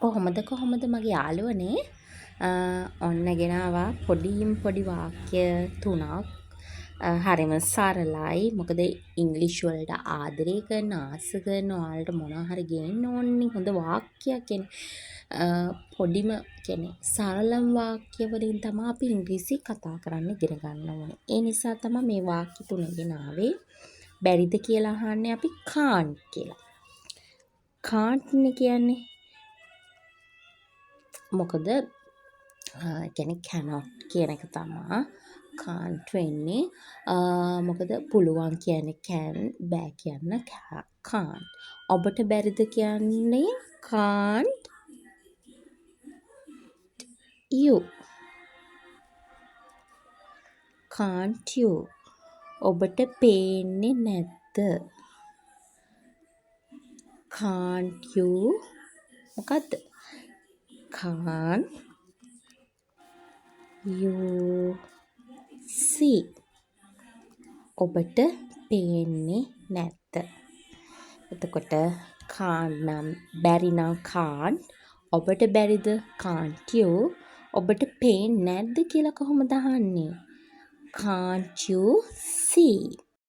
කොහොමද මගේ යාළුවනේ ඔන්න ගෙනාවා පොඩි වාක්‍ය තුනක් හරිම සරලයි. මොකද ඉංග්‍රීසි වලට ආදරය කරන ආස කරන ඔයාලට මොනවා හරි ගේන්න ඕනේ හොඳ වාක්‍යයක් පොඩිම කියන්නේ සරලම වාක්‍ය වලින් තමයි අපි ඉංග්‍රීසි කතා කරන්න ඉගෙන ගන්න ඕනේ. ඒ නිසා තමයි මේ වාක්‍ය තුන ගෙනාවේ. බැරිද කියලා අහන්නේ අපි can't කියලා. can't නේ කියන්නේ. මොකද කියන්නේ cannot කියන එක තමයි can't වෙන්නේ. මොකද පුළුවන් කියන්නේ can, බෑ කියන්න can't. ඔබට බැරිද කියන්නේ can't you. can't you. ඔබට පේන්නේ නැද්ද? can't you මොකද්ද? can't you see. ඔබට පේන්නේ නැද්ද? එතකොට can't නම් බැරි නම් can't. ඔබට බැරිද? can't you. ඔබට පේන්නේ නැද්ද කියලා කොහොමද අහන්නේ? can't you see.